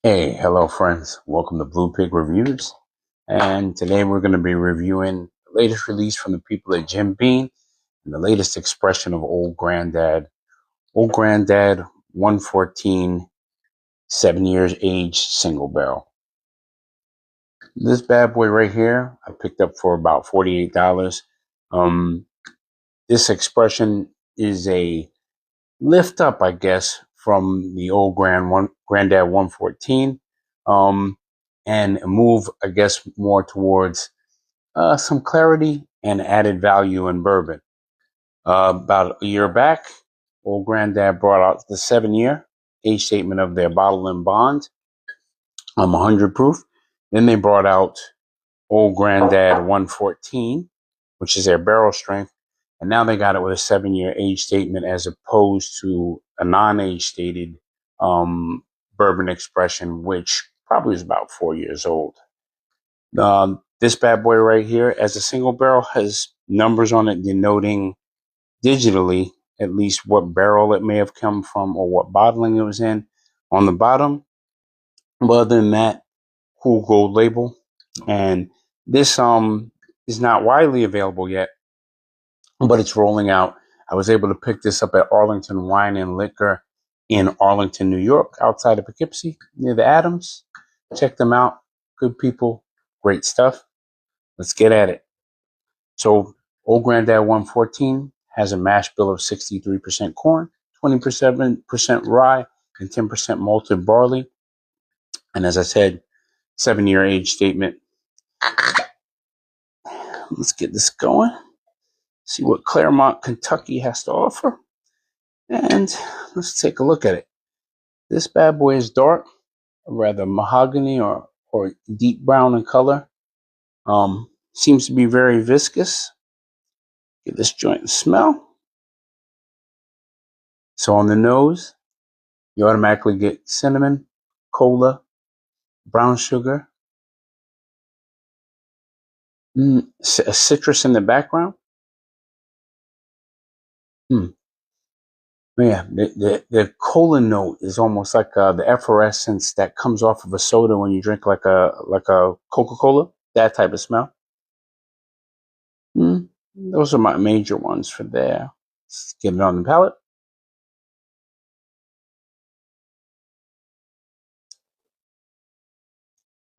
Hey, hello friends. Welcome to Blue Pig Reviews. And today we're going to be reviewing the latest release from the people at Jim Beam and the latest expression of Old Granddad. Old Granddad 114, 7 years age, single barrel. This bad boy right here, I picked up for about $48. Um, this expression is a lift up, I guess, from the old Granddad 114, and move, I guess, more towards some clarity and added value in bourbon. About a year back, old Granddad brought out the 7 year age statement of their bottle and bond, 100 proof. Then they brought out old Granddad 114, which is their barrel strength. And now they got it with a 7 year age statement as opposed to a non-age stated bourbon expression, which probably is about 4 years old. This bad boy right here, as a single barrel, has numbers on it denoting digitally at least what barrel it may have come from or what bottling it was in on the bottom. But other than that, cool gold label. And this is not widely available yet, but it's rolling out. I was able to pick this up at Arlington Wine and Liquor in Arlington, New York, outside of Poughkeepsie, near the Adams. Check them out. Good people, great stuff. Let's get at it. So, Old Granddad 114 has a mash bill of 63% corn, 27% rye, and 10% malted barley. And as I said, 7 year age statement. Let's get this going. See what Claremont, Kentucky has to offer. And let's take a look at it. This bad boy is dark, rather mahogany or deep brown in color. Seems to be very viscous. Get this joint and smell. So on the nose, you automatically get cinnamon, cola, brown sugar, a citrus in the background. Yeah, the cola note is almost like the effervescence that comes off of a soda when you drink like a Coca-Cola. That type of smell. Those are my major ones for there. Let's get it on the palate.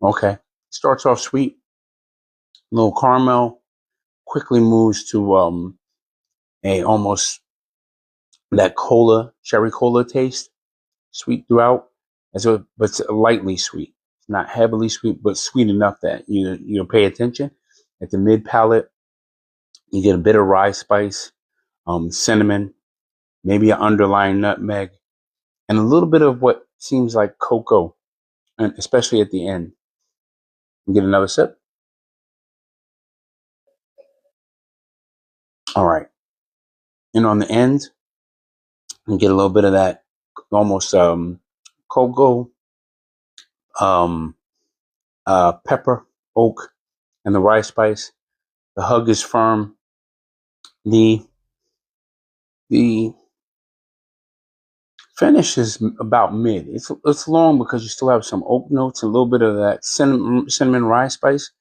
Okay, starts off sweet, a little caramel, quickly moves to a almost that cola, cherry cola taste, sweet throughout, but it's lightly sweet. It's not heavily sweet, but sweet enough that you pay attention. At the mid palate, you get a bit of rye spice, cinnamon, maybe an underlying nutmeg, and a little bit of what seems like cocoa, and especially at the end. You get another sip. All right, and on the end, you get a little bit of that almost cocoa, um, pepper, oak, and the rye spice. The hug is firm. The finish is about mid. It's long because you still have some oak notes, a little bit of that cinnamon rye spice,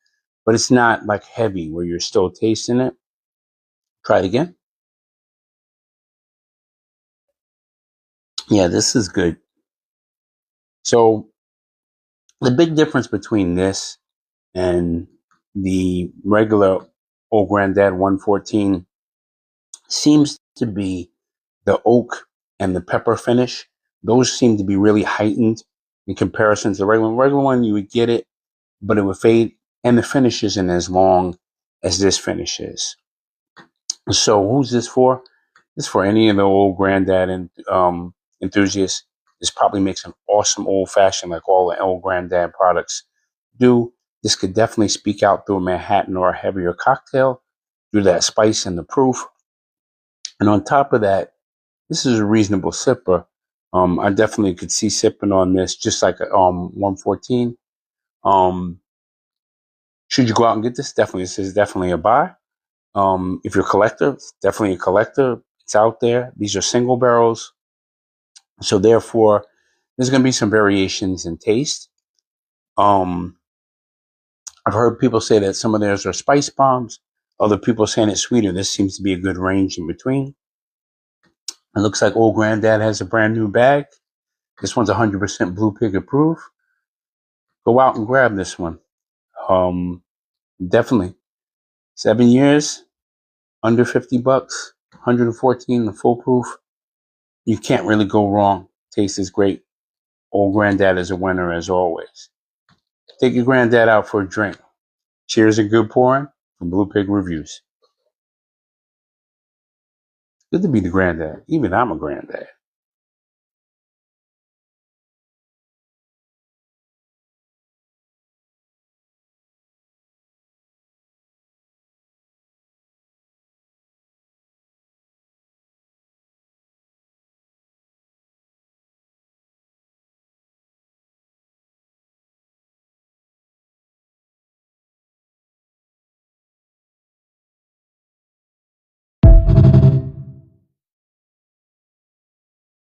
but it's not like heavy where you're still tasting it. Try it again. Yeah, this is good. So the big difference between this and the regular Old Granddad 114 seems to be the oak and the pepper finish. Those seem to be really heightened in comparison to the regular one. Regular one, you would get it, but it would fade, and the finish isn't as long as this finish is. So who's this for? This is for any of the old Granddad and enthusiasts. This probably makes an awesome old fashioned like all the old Granddad products do. This could definitely speak out through a Manhattan or a heavier cocktail through that spice and the proof. And on top of that, this is a reasonable sipper. I definitely could see sipping on this just like a 114. Should you go out and get this? Definitely, this is definitely a buy. If you're a collector, it's definitely a collector. It's out there. These are single barrels. So therefore, There's going to be some variations in taste. Um, I've heard people say that some of theirs are spice bombs. Other people saying it's sweeter. This seems to be a good range in between. It looks like Old Granddad has a brand new bag. This one's 100% Blue Pig approved. Go out and grab this one. Um, Definitely. 7 years, under $50, 114, the full proof. You can't really go wrong. Taste is great. Old Granddad is a winner as always. Take your granddad out for a drink. Cheers and good pouring from Blue Pig Reviews. Good to be the granddad. Even I'm a granddad.